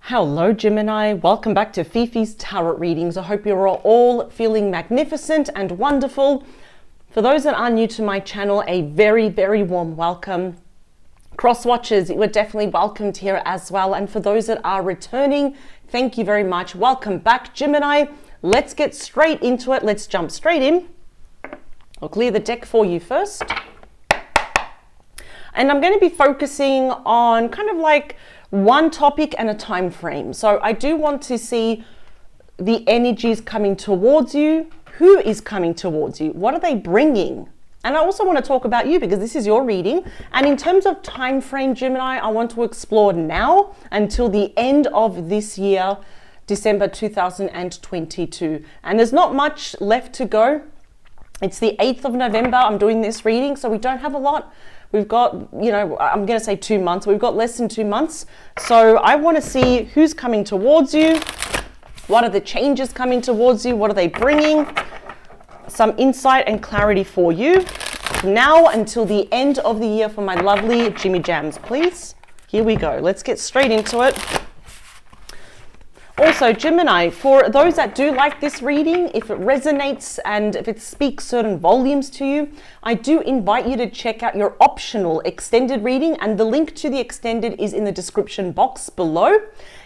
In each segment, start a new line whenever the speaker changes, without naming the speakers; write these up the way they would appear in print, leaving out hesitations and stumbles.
Hello Gemini, welcome back to Fifi's Tarot Readings. I hope you're all feeling magnificent and wonderful. For those that are new to my channel, a very warm welcome. Cross watchers, you are definitely welcomed here as well. And for those that are returning, thank you very much. Welcome back Gemini. Let's get straight into it. Let's jump straight in. I'll clear the deck for you first. And I'm going to be focusing on kind of like one topic and a time frame. So I do want to see the energies coming towards you. Who is coming towards you? What are they bringing? And I also want to talk about you because this is your reading. And in terms of time frame, Gemini, I want to explore now until the end of this year, December 2022. And there's not much left to go. It's the 8th of November. I'm doing this reading, so we don't have a lot. We've got, I'm going to say 2 months. We've got less than 2 months. So I want to see who's coming towards you. What are the changes coming towards you? What are they bringing? Some insight and clarity for you. Now until the end of the year for my lovely Jimmy Jams, please. Here we go. Let's get straight into it. Also, Gemini, for those that do like this reading, if it resonates and if it speaks certain volumes to you, I do invite you to check out your optional extended reading, and the link to the extended is in the description box below.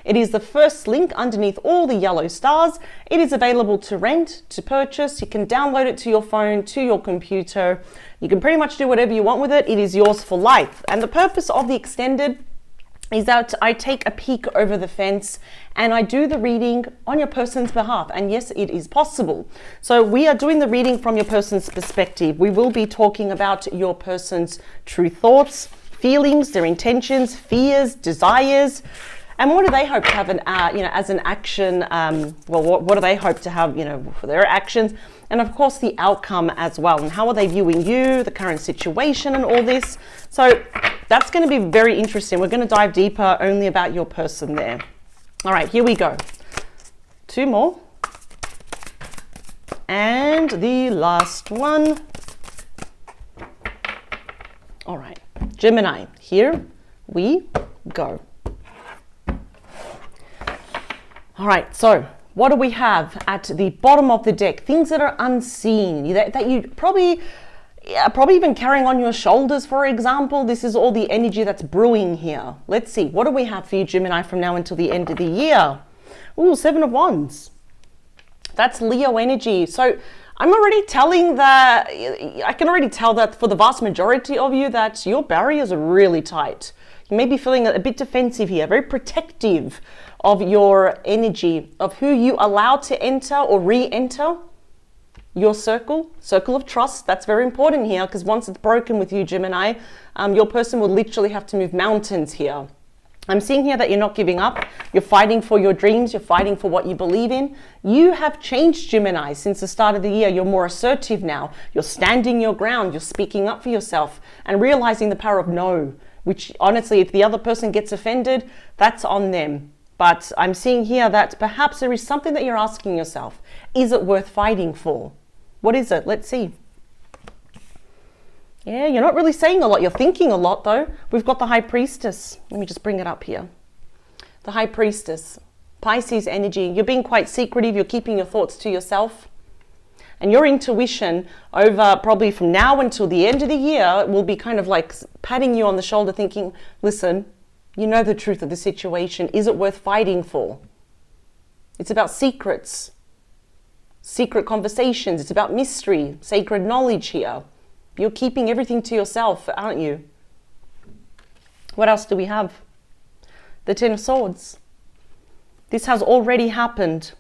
It is the first link underneath all the yellow stars. It is available to rent, to purchase. You can download it to your phone, to your computer. You can pretty much do whatever you want with it. It is yours for life. And the purpose of the extended is that I take a peek over the fence and I do the reading on your person's behalf. And yes, it is possible. So we are doing the reading from your person's perspective. We will be talking about your person's true thoughts, feelings, their intentions, fears, desires, and what do they hope to have as an action? What do they hope to have, for their actions? And of course, the outcome as well. And how are they viewing you, the current situation and all this? So that's going to be very interesting. We're going to dive deeper only about your person there. All right, here we go. 2 more. And the last one. All right, Gemini, here we go. All right, so what do we have at the bottom of the deck? Things that are unseen, that you probably even carrying on your shoulders, for example. This is all the energy that's brewing here. Let's see, what do we have for you, Gemini, from now until the end of the year? Ooh, 7 of Wands. That's Leo energy. So I'm already telling that, I can already tell that for the vast majority of you that your barriers are really tight. You may be feeling a bit defensive here, very protective of your energy, of who you allow to enter or re-enter your circle of trust. That's very important here, because once it's broken with you, Gemini, your person will literally have to move mountains here. I'm seeing here that you're not giving up. You're fighting for your dreams. You're fighting for what you believe in. You have changed, Gemini, since the start of the year. You're more assertive now. You're standing your ground. You're speaking up for yourself and realizing the power of no, which honestly, if the other person gets offended, that's on them. But I'm seeing here that perhaps there is something that you're asking yourself. Is it worth fighting for? What is it? Let's see. Yeah, you're not really saying a lot. You're thinking a lot, though. We've got the High Priestess. Let me just bring it up here. The High Priestess. Pisces energy. You're being quite secretive. You're keeping your thoughts to yourself. And your intuition over probably from now until the end of the year will be kind of like patting you on the shoulder thinking, listen, you know the truth of the situation. Is it worth fighting for? It's about secrets, secret conversations. It's about mystery, sacred knowledge here. You're keeping everything to yourself, aren't you? What else do we have? The Ten of Swords. This has already happened.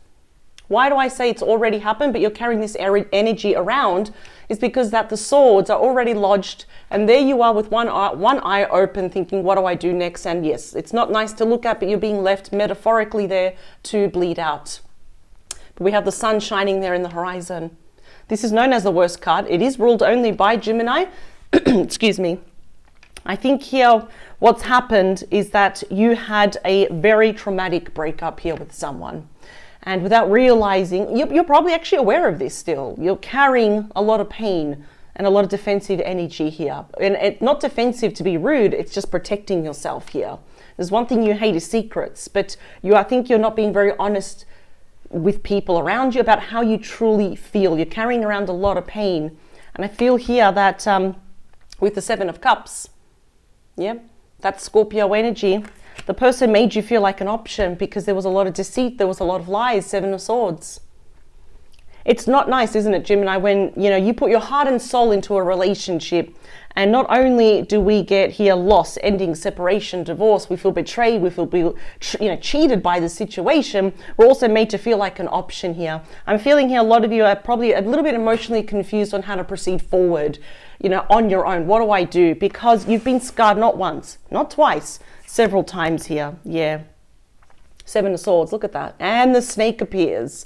Why do I say it's already happened, but you're carrying this energy around? Is because that the swords are already lodged, and there you are with one eye open thinking, what do I do next? And yes, it's not nice to look at, but you're being left metaphorically there to bleed out. But we have the sun shining there in the horizon. This is known as the worst card. It is ruled only by Gemini. Excuse me. I think here what's happened is that you had a very traumatic breakup here with someone. And without realizing, you're probably actually aware of this still. You're carrying a lot of pain and a lot of defensive energy here. And not defensive to be rude, it's just protecting yourself here. There's one thing you hate is secrets, but I think you're not being very honest with people around you about how you truly feel. You're carrying around a lot of pain. And I feel here that with the Seven of Cups, yeah, that's Scorpio energy. The person made you feel like an option because there was a lot of deceit, there was a lot of lies, Seven of Swords. It's not nice, isn't it, Gemini, when you put your heart and soul into a relationship, and not only do we get here loss, ending, separation, divorce, we feel betrayed, we feel cheated by the situation, we're also made to feel like an option here. I'm feeling here a lot of you are probably a little bit emotionally confused on how to proceed forward, on your own. What do I do? Because you've been scarred not once, not twice, several times here. Yeah. Seven of Swords, look at that. And the snake appears.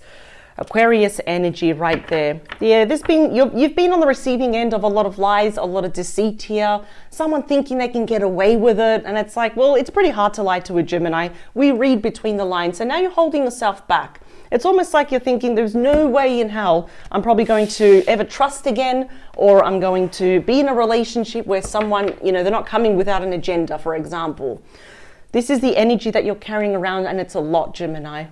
Aquarius energy right there. Yeah, you've been on the receiving end of a lot of lies, a lot of deceit here. Someone thinking they can get away with it. And it's like, well, it's pretty hard to lie to a Gemini. We read between the lines. So now you're holding yourself back. It's almost like you're thinking there's no way in hell I'm probably going to ever trust again, or I'm going to be in a relationship where someone, they're not coming without an agenda, for example. This is the energy that you're carrying around, and it's a lot, Gemini.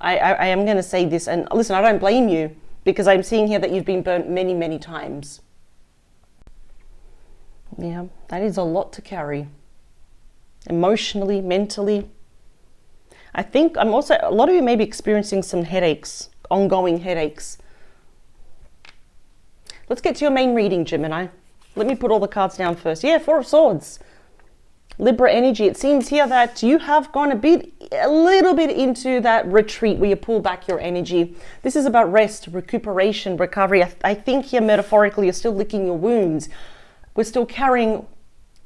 I am going to say this, and listen, I don't blame you, because I'm seeing here that you've been burnt many, many times. Yeah, that is a lot to carry. Emotionally, mentally. I think a lot of you may be experiencing some headaches, ongoing headaches. Let's get to your main reading, Gemini. Let me put all the cards down first. Yeah, Four of Swords. Libra energy. It seems here that you have gone a little bit into that retreat where you pull back your energy. This is about rest, recuperation, recovery. I think here metaphorically you're still licking your wounds. We're still carrying,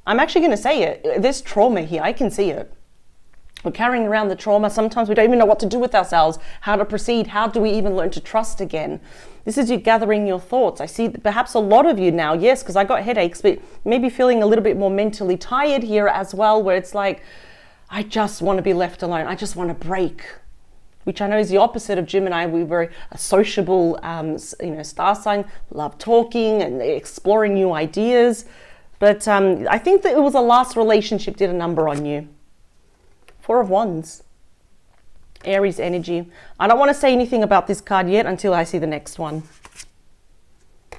I'm actually going to say it, there's trauma here. I can see it. We're carrying around the trauma. Sometimes we don't even know what to do with ourselves, how to proceed. How do we even learn to trust again? This is you gathering your thoughts. I see perhaps a lot of you now, yes, because I got headaches, but maybe feeling a little bit more mentally tired here as well, where it's like, I just want to be left alone. I just want to break, which I know is the opposite of Gemini. We're very a sociable, star sign, love talking and exploring new ideas. But I think that it was a last relationship did a number on you. Four of Wands. Aries energy. I don't want to say anything about this card yet until I see the next one.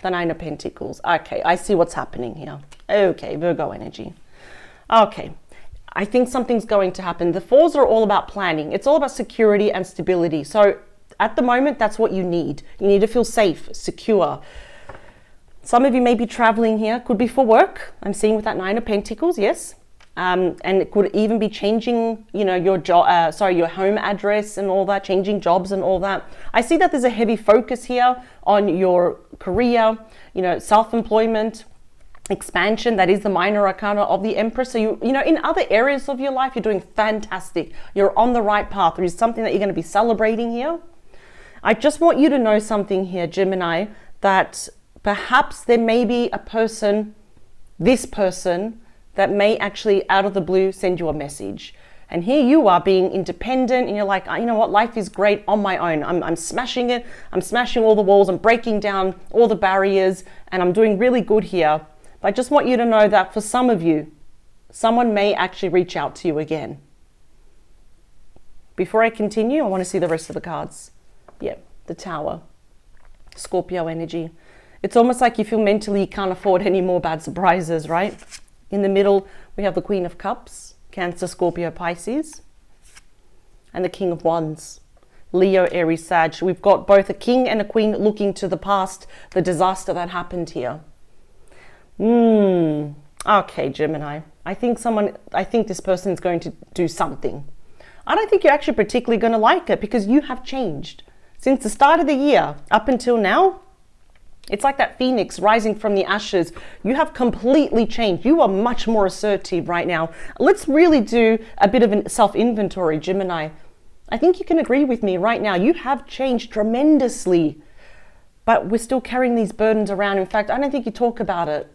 The Nine of Pentacles. Okay, I see what's happening here. Okay, Virgo energy. Okay, I think something's going to happen. The fours are all about planning. It's all about security and stability. So at the moment, that's what you need. You need to feel safe, secure. Some of you may be traveling here. Could be for work. I'm seeing with that Nine of Pentacles, yes. And it could even be changing, your job, your home address and all that, changing jobs and all that. I see that there's a heavy focus here on your career, self-employment, expansion. That is the minor arcana of the Empress. So in other areas of your life, you're doing fantastic. You're on the right path. There is something that you're going to be celebrating here. I just want you to know something here, Gemini, that perhaps there may be this person, that may actually out of the blue send you a message. And here you are being independent and you're like, you know what, life is great on my own. I'm smashing it. I'm smashing all the walls. I'm breaking down all the barriers and I'm doing really good here. But I just want you to know that for some of you, someone may actually reach out to you again. Before I continue, I want to see the rest of the cards. Yeah, the Tower. Scorpio energy. It's almost like you feel mentally you can't afford any more bad surprises, right? In the middle, we have the Queen of Cups, Cancer, Scorpio, Pisces, and the King of Wands, Leo, Aries, Sag. We've got both a king and a queen looking to the past, the disaster that happened here. Okay, Gemini. I think this person is going to do something. I don't think you're actually particularly going to like it because you have changed. Since the start of the year up until now, it's like that phoenix rising from the ashes. You have completely changed. You are much more assertive right now. Let's really do a bit of a self-inventory, Gemini. I think you can agree with me right now. You have changed tremendously, but we're still carrying these burdens around. In fact, I don't think you talk about it.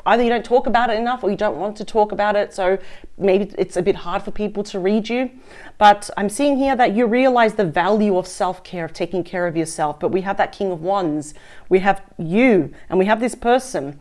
either you don't talk about it enough or you don't want to talk about it. So maybe it's a bit hard for people to read you. But I'm seeing here that you realize the value of self-care, of taking care of yourself. But we have that King of Wands. We have you and we have this person.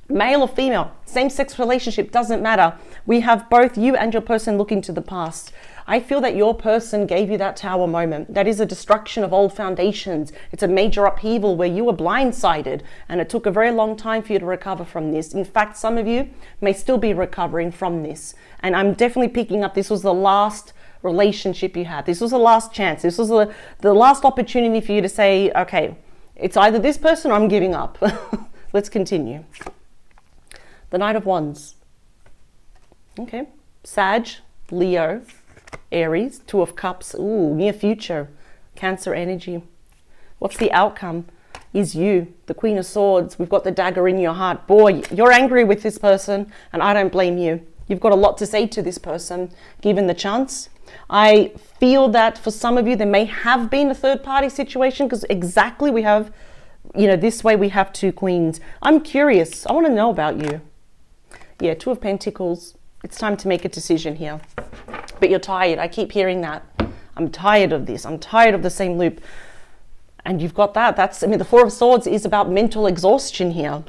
Male or female, same-sex relationship, doesn't matter. We have both you and your person looking to the past. I feel that your person gave you that tower moment. That is a destruction of old foundations. It's a major upheaval where you were blindsided and it took a very long time for you to recover from this. In fact, some of you may still be recovering from this. And I'm definitely picking up this was the last relationship you had. This was the last chance. This was the last opportunity for you to say, okay, it's either this person or I'm giving up. Let's continue. The Knight of Wands. Okay. Sag, Leo, Aries, Two of Cups. Ooh, near future. Cancer energy. What's the outcome? Is you, the Queen of Swords. We've got the dagger in your heart. Boy, you're angry with this person and I don't blame you. You've got a lot to say to this person, given the chance. I feel that for some of you, there may have been a third party situation because exactly we have, this way we have two queens. I'm curious. I want to know about you. Yeah, Two of Pentacles. It's time to make a decision here. But you're tired. I keep hearing that. I'm tired of this. I'm tired of the same loop. And you've got that. The Four of Swords is about mental exhaustion here.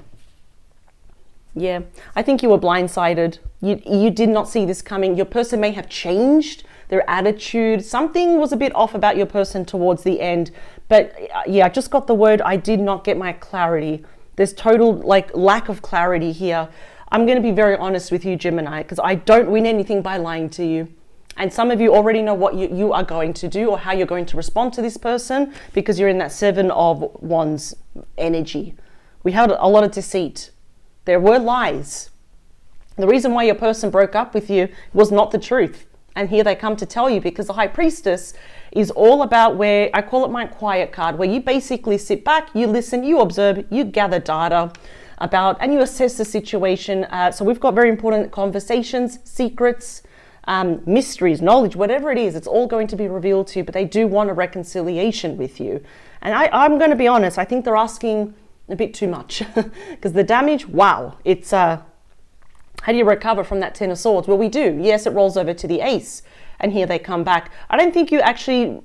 Yeah, I think you were blindsided. You did not see this coming. Your person may have changed their attitude. Something was a bit off about your person towards the end. But yeah, I just got the word, I did not get my clarity. There's total lack of clarity here. I'm going to be very honest with you, Gemini, because I don't win anything by lying to you. And some of you already know what you are going to do or how you're going to respond to this person because you're in that Seven of Wands energy. We had a lot of deceit. There were lies. The reason why your person broke up with you was not the truth. And here they come to tell you because the High Priestess is all about where, I call it my quiet card, where you basically sit back, you listen, you observe, you gather data about, and you assess the situation. So we've got very important conversations, secrets, mysteries, knowledge, whatever it is, it's all going to be revealed to you, but they do want a reconciliation with you. And I'm going to be honest, I think they're asking a bit too much because the damage, wow, it's, how do you recover from that Ten of Swords? Well, we do. Yes, it rolls over to the Ace and here they come back. I don't think you actually,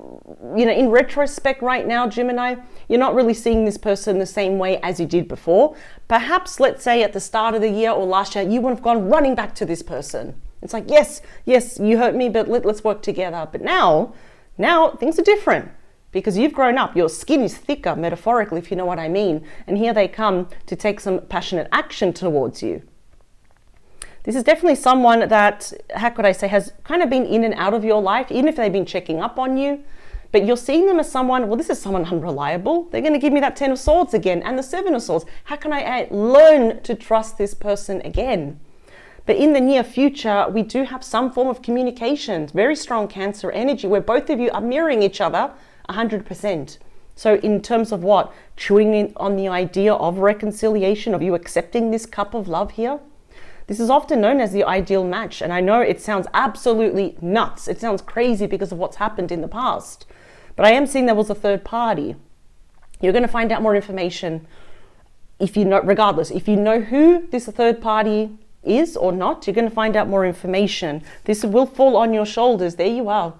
in retrospect right now, Gemini, you're not really seeing this person the same way as you did before. Perhaps, let's say at the start of the year or last year, you would have gone running back to this person. It's like, yes, you hurt me, but let's work together. But now things are different because you've grown up. Your skin is thicker, metaphorically, if you know what I mean. And here they come to take some passionate action towards you. This is definitely someone that, how could I say, has kind of been in and out of your life, even if they've been checking up on you. But you're seeing them as someone, well, this is someone unreliable. They're going to give me that Ten of Swords again and the Seven of Swords. How can I learn to trust this person again? But in the near future, we do have some form of communication, very strong Cancer energy, where both of you are mirroring each other 100%. So in terms of what? Chewing in on the idea of reconciliation, of you accepting this cup of love here. This is often known as the ideal match. And I know it sounds absolutely nuts. It sounds crazy because of what's happened in the past. But I am seeing there was a third party. You're going to find out more information if you know, regardless, if you know who this third party is or not, you're going to find out more information. This will fall on your shoulders. There you are.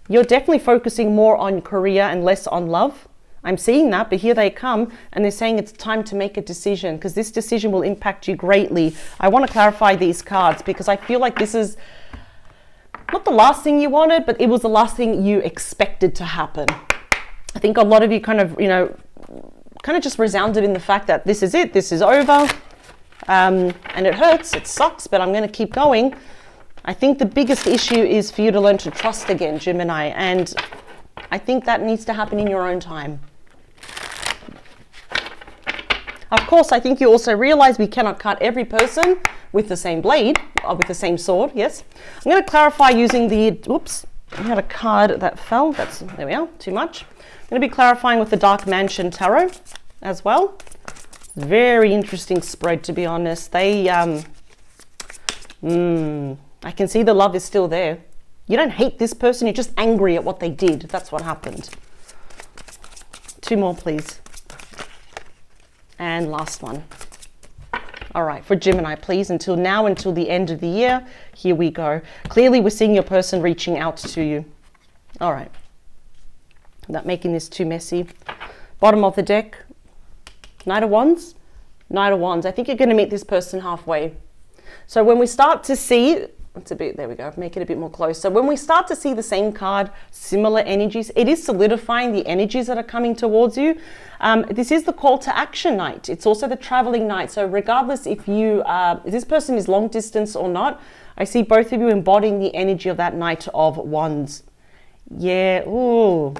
You're definitely focusing more on career and less on love. I'm seeing that, but here they come and they're saying it's time to make a decision because this decision will impact you greatly. I want to clarify these cards because I feel like this is not the last thing you wanted, but it was the last thing you expected to happen. I think a lot of you kind of just resounded in the fact that this is it, this is over. And it hurts, it sucks, but I'm going to keep going. I think the biggest issue is for you to learn to trust again, Gemini. And I think that needs to happen in your own time. Of course, I think you also realize we cannot cut every person with the same blade, or with the same sword, yes. I'm going to clarify using the, whoops, I had a card that fell. There we are, too much. I'm going to be clarifying with the Dark Mansion Tarot as well. Very interesting spread, to be honest. They, I can see the love is still there. You don't hate this person, you're just angry at what they did. That's what happened. Two more, please. And last one. All right, for Gemini, please, until now, until the end of the year. Here we go. Clearly, we're seeing your person reaching out to you. All right. Not making this too messy. Bottom of the deck, Knight of Wands. Knight of Wands. I think you're going to meet this person halfway. So when we start to see, it's a bit, there we go, make it a bit more close. So when we start to see the same card, similar energies, it is solidifying the energies that are coming towards you. This is the call to action night. It's also the traveling night. So regardless if you, if this person is long distance or not, I see both of you embodying the energy of that Knight of Wands. Yeah, ooh.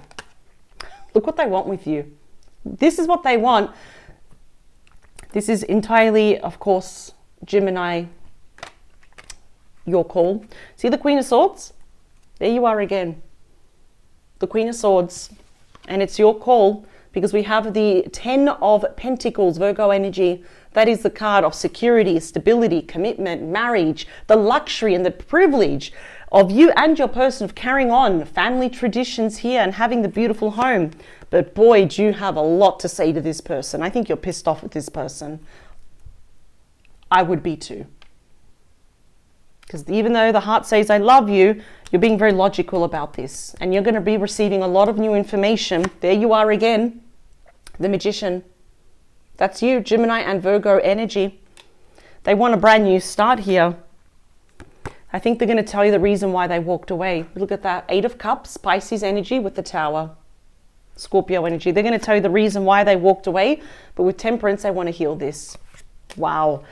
Look what they want with you. This is what they want. This is entirely, of course, Gemini, your call. See the Queen of Swords? There you are again. The Queen of Swords. And it's your call because we have the 10 of Pentacles, Virgo energy. That is the card of security, stability, commitment, marriage, the luxury and the privilege of you and your person of carrying on family traditions here and having the beautiful home. But boy, do you have a lot to say to this person. I think you're pissed off with this person. I would be too. Because even though the heart says, I love you, you're being very logical about this. And you're going to be receiving a lot of new information. There you are again, the Magician. That's you, Gemini and Virgo energy. They want a brand new start here. I think they're going to tell you the reason why they walked away. Look at that, 8 of Cups, Pisces energy with the Tower. Scorpio energy. They're going to tell you the reason why they walked away. But with Temperance, they want to heal this. Wow.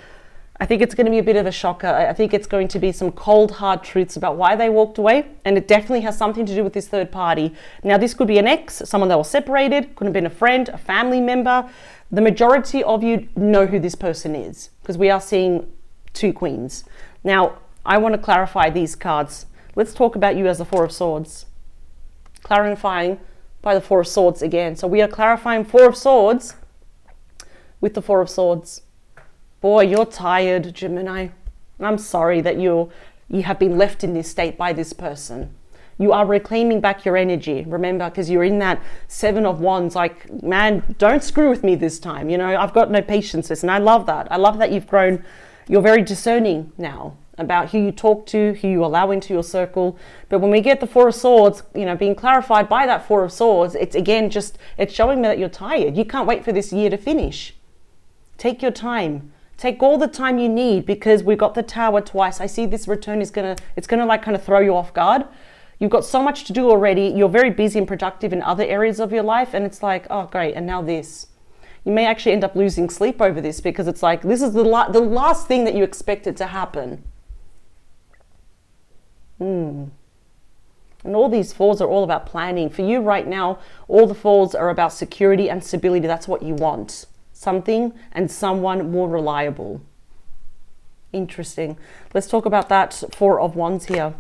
I think it's going to be a bit of a shocker. I think it's going to be some cold, hard truths about why they walked away. And it definitely has something to do with this third party. Now, this could be an ex, someone that was separated, could have been a friend, a family member. The majority of you know who this person is because we are seeing 2 queens. Now, I want to clarify these cards. Let's talk about you as the 4 of Swords. Clarifying by the 4 of Swords again. So we are clarifying 4 of Swords with the 4 of Swords. Boy, you're tired, Gemini. I'm sorry that you have been left in this state by this person. You are reclaiming back your energy, remember, because you're in that 7 of Wands, like, man, don't screw with me this time. You know, I've got no patience with this, and I love that. I love that you've grown, you're very discerning now about who you talk to, who you allow into your circle. But when we get the 4 of Swords, you know, being clarified by that 4 of Swords, it's again just, it's showing me that you're tired. You can't wait for this year to finish. Take your time. Take all the time you need because we've got the Tower twice. I see this return is it's gonna like kind of throw you off guard. You've got so much to do already. You're very busy and productive in other areas of your life. And it's like, oh, great. And now this. You may actually end up losing sleep over this because it's like, this is the last thing that you expected to happen. And all these falls are all about planning. For you right now, all the falls are about security and stability. That's what you want. Something and someone more reliable. Interesting. Let's talk about that 4 of Wands here.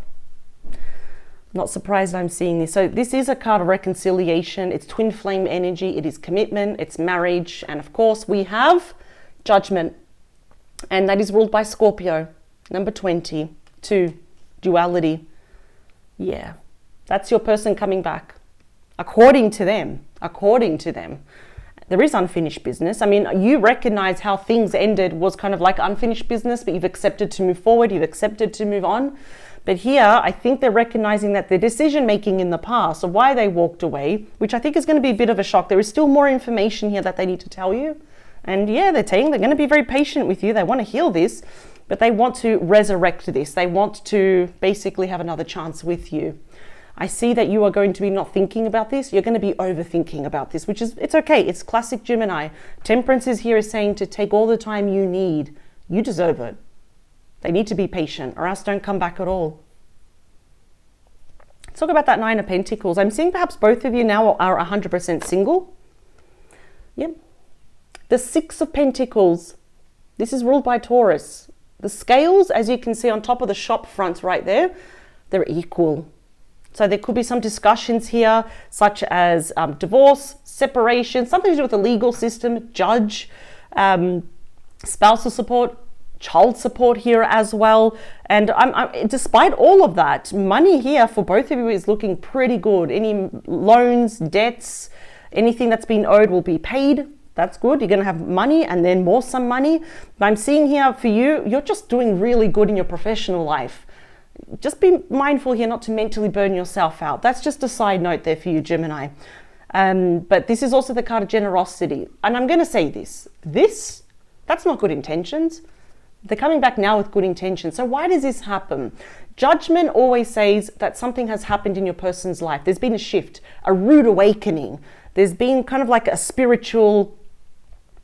Not surprised I'm seeing this. So this is a card of reconciliation. It's twin flame energy. It is commitment. It's marriage. And of course we have Judgment. And that is ruled by Scorpio. Number 20. 2. Duality. Yeah. That's your person coming back. According to them. According to them. There is unfinished business. I mean, you recognize how things ended was kind of like unfinished business, but you've accepted to move forward. You've accepted to move on. But here, I think they're recognizing that the decision-making in the past of why they walked away, which I think is going to be a bit of a shock. There is still more information here that they need to tell you. And yeah, they're going to be very patient with you. They want to heal this, but they want to resurrect this. They want to basically have another chance with you. I see that you are going to be not thinking about this. You're going to be overthinking about this, which is, it's okay. It's classic Gemini. Temperance is here is saying to take all the time you need. You deserve it. They need to be patient or else don't come back at all. Let's talk about that 9 of Pentacles. I'm seeing perhaps both of you now are 100% single. Yep. The 6 of Pentacles. This is ruled by Taurus. The scales, as you can see on top of the shop front right there, they're equal. So there could be some discussions here, such as divorce, separation, something to do with the legal system, judge, spousal support, child support here as well. And despite all of that, money here for both of you is looking pretty good. Any loans, debts, anything that's been owed will be paid. That's good. You're going to have money and then more some money. But I'm seeing here for you, you're just doing really good in your professional life. Just be mindful here not to mentally burn yourself out. That's just a side note there for you, Gemini. But this is also the card of generosity. And I'm going to say this, that's not good intentions. They're coming back now with good intentions. So why does this happen? Judgment always says that something has happened in your person's life. There's been a shift, a rude awakening. There's been kind of like a spiritual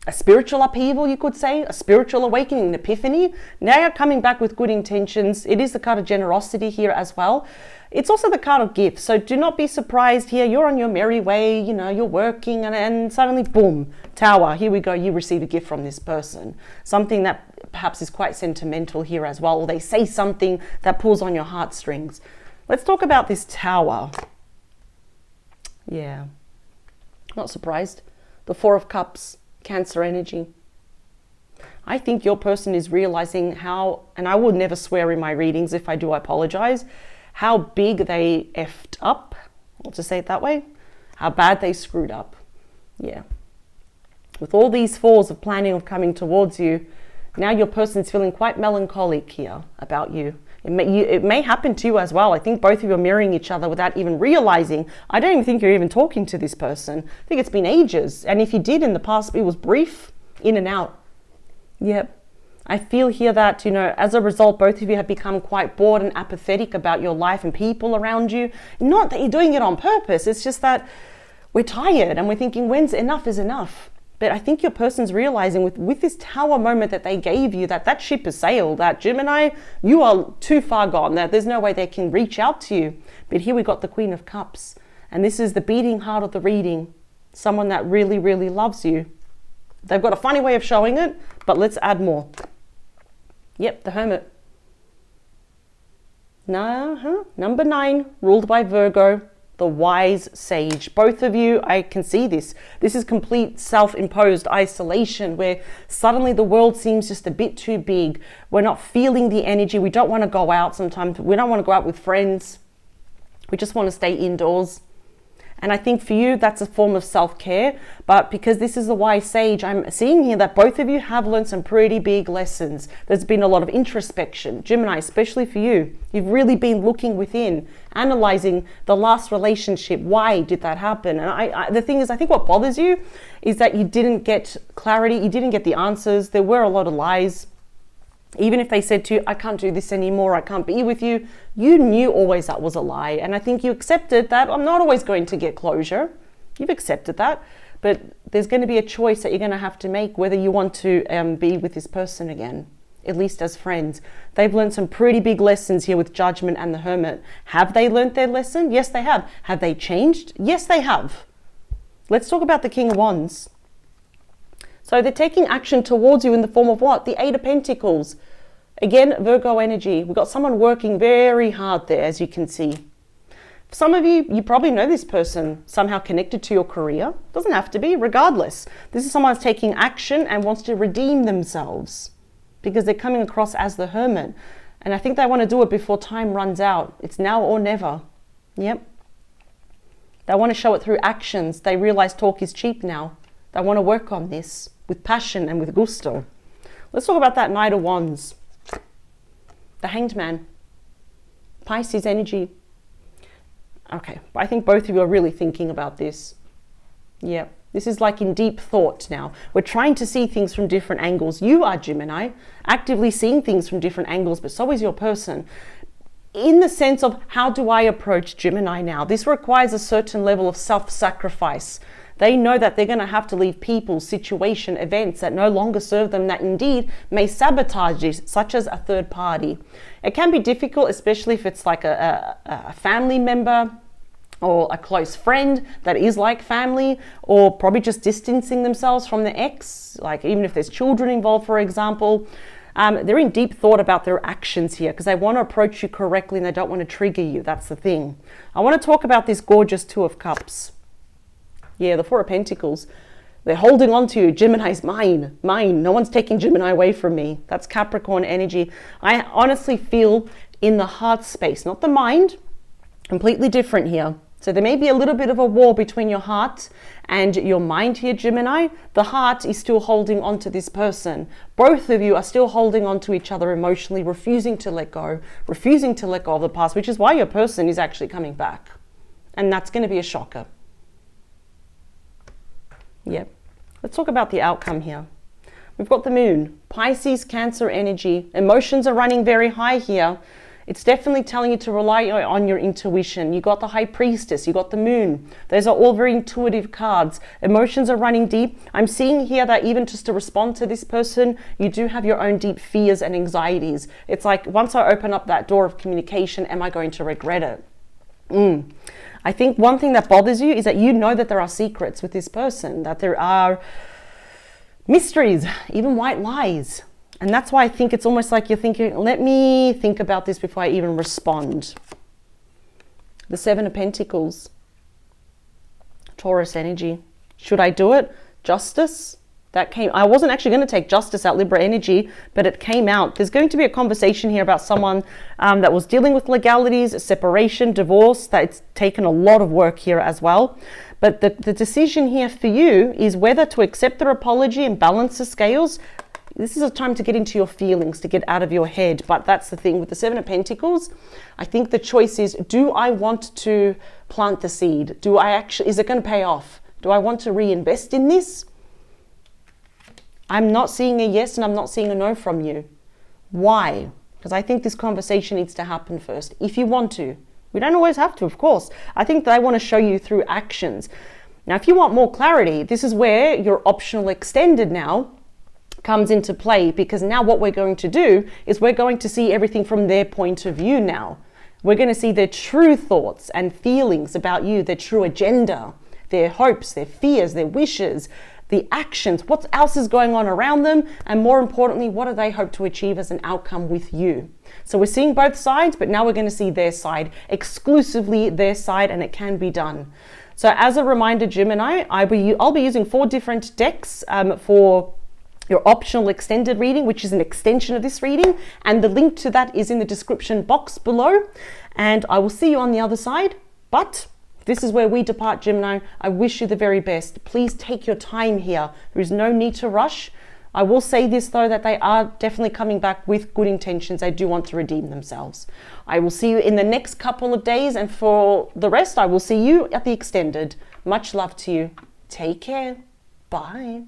upheaval, you could say, a spiritual awakening, an epiphany. Now you're coming back with good intentions. It is the card of generosity here as well. It's also the card of gifts. So do not be surprised here. You're on your merry way, you know, you're working and suddenly, boom, Tower, here we go. You receive a gift from this person. Something that perhaps is quite sentimental here as well. Or they say something that pulls on your heartstrings. Let's talk about this Tower. Yeah, not surprised. The Four of Cups, Cancer energy. I think your person is realizing how, and I will never swear in my readings. If I do, I apologize. How big they effed up. I'll just say it that way. How bad they screwed up. Yeah. With all these fours of planning of coming towards you, now your person's feeling quite melancholic here about you. It may happen to you as well. I think both of you are mirroring each other without even realizing. I don't even think you're even talking to this person. I think it's been ages. And if you did in the past, it was brief, in and out. Yep. I feel here that, you know, as a result, both of you have become quite bored and apathetic about your life and people around you. Not that you're doing it on purpose. It's just that we're tired and we're thinking, when's enough is enough? But I think your person's realizing with this Tower moment that they gave you, that ship has sailed, that Gemini, you are too far gone, that there's no way they can reach out to you. But here we got the Queen of Cups. And this is the beating heart of the reading. Someone that really, really loves you. They've got a funny way of showing it, but let's add more. Yep, the Hermit. Number 9, ruled by Virgo. The wise sage. Both of you, I can see this. This is complete self-imposed isolation where suddenly the world seems just a bit too big. We're not feeling the energy. We don't want to go out sometimes. We don't want to go out with friends. We just want to stay indoors. And I think for you, that's a form of self-care. But because this is the wise sage, I'm seeing here that both of you have learned some pretty big lessons. There's been a lot of introspection. Gemini, especially for you, you've really been looking within, analyzing the last relationship. Why did that happen? And the thing is, I think what bothers you is that you didn't get clarity. You didn't get the answers. There were a lot of lies. Even if they said to you, I can't do this anymore, I can't be with you, you knew always that was a lie. And I think you accepted that I'm not always going to get closure. You've accepted that. But there's going to be a choice that you're going to have to make whether you want to be with this person again, at least as friends. They've learned some pretty big lessons here with Judgment and the Hermit. Have they learned their lesson? Yes, they have. Have they changed? Yes, they have. Let's talk about the King of Wands. So they're taking action towards you in the form of what? The Eight of Pentacles. Again, Virgo energy. We've got someone working very hard there, as you can see. For some of you, you probably know this person somehow connected to your career. Doesn't have to be, regardless. This is someone who's taking action and wants to redeem themselves because they're coming across as the Hermit. And I think they want to do it before time runs out. It's now or never. Yep. They want to show it through actions. They realize talk is cheap now. They want to work on this with passion and with gusto. Let's talk about that Knight of Wands. The Hanged Man. Pisces energy. Okay, I think both of you are really thinking about this. Yeah, this is like in deep thought now. We're trying to see things from different angles. You are Gemini, actively seeing things from different angles, but so is your person. In the sense of how do I approach Gemini now? This requires a certain level of self-sacrifice. They know that they're going to have to leave people, situation, events that no longer serve them, that indeed may sabotage this, such as a third party. It can be difficult, especially if it's like a family member or a close friend that is like family, or probably just distancing themselves from the ex, like even if there's children involved, for example. They're in deep thought about their actions here because they want to approach you correctly and they don't want to trigger you. That's the thing. I want to talk about this gorgeous Two of Cups. Yeah, the Four of Pentacles. They're holding on to you. Gemini's mine. No one's taking Gemini away from me. That's Capricorn energy. I honestly feel in the heart space, not the mind, completely different here. So there may be a little bit of a war between your heart and your mind here, Gemini. The heart is still holding on to this person. Both of you are still holding on to each other emotionally, refusing to let go of the past, which is why your person is actually coming back. And that's going to be a shocker. Yep. Let's talk about the outcome here. We've got the moon, Pisces, Cancer energy. Emotions are running very high here. It's definitely telling you to rely on your intuition. You got the High Priestess, you got the moon. Those are all very intuitive cards. Emotions are running deep. I'm seeing here that even just to respond to this person, you do have your own deep fears and anxieties. It's like, once I open up that door of communication, am I going to regret it? I think one thing that bothers you is that you know that there are secrets with this person, that there are mysteries, even white lies. And that's why I think it's almost like you're thinking, let me think about this before I even respond. The Seven of Pentacles, Taurus energy. Should I do it? Justice. That came. I wasn't actually going to take Justice out, Libra energy, but it came out. There's going to be a conversation here about someone that was dealing with legalities, separation, divorce. That's taken a lot of work here as well. But the decision here for you is whether to accept their apology and balance the scales. This is a time to get into your feelings, to get out of your head. But that's the thing with the Seven of Pentacles. I think the choice is, do I want to plant the seed? Is it going to pay off? Do I want to reinvest in this? I'm not seeing a yes and I'm not seeing a no from you. Why? Because I think this conversation needs to happen first. If you want to. We don't always have to, of course. I think that I want to show you through actions. Now, if you want more clarity, this is where your optional extended now comes into play, because now what we're going to do is we're going to see everything from their point of view now. We're going to see their true thoughts and feelings about you, their true agenda, their hopes, their fears, their wishes, the actions, what else is going on around them, and more importantly, what do they hope to achieve as an outcome with you. So we're seeing both sides, but now we're going to see their side, exclusively their side, and it can be done. So as a reminder, Gemini, I'll be using 4 different decks for your optional extended reading, which is an extension of this reading, and the link to that is in the description box below, and I will see you on the other side. But this is where we depart, Gemini. I wish you the very best. Please take your time here. There is no need to rush. I will say this though, that they are definitely coming back with good intentions. They do want to redeem themselves. I will see you in the next couple of days, and for the rest, I will see you at the extended. Much love to you. Take care. Bye.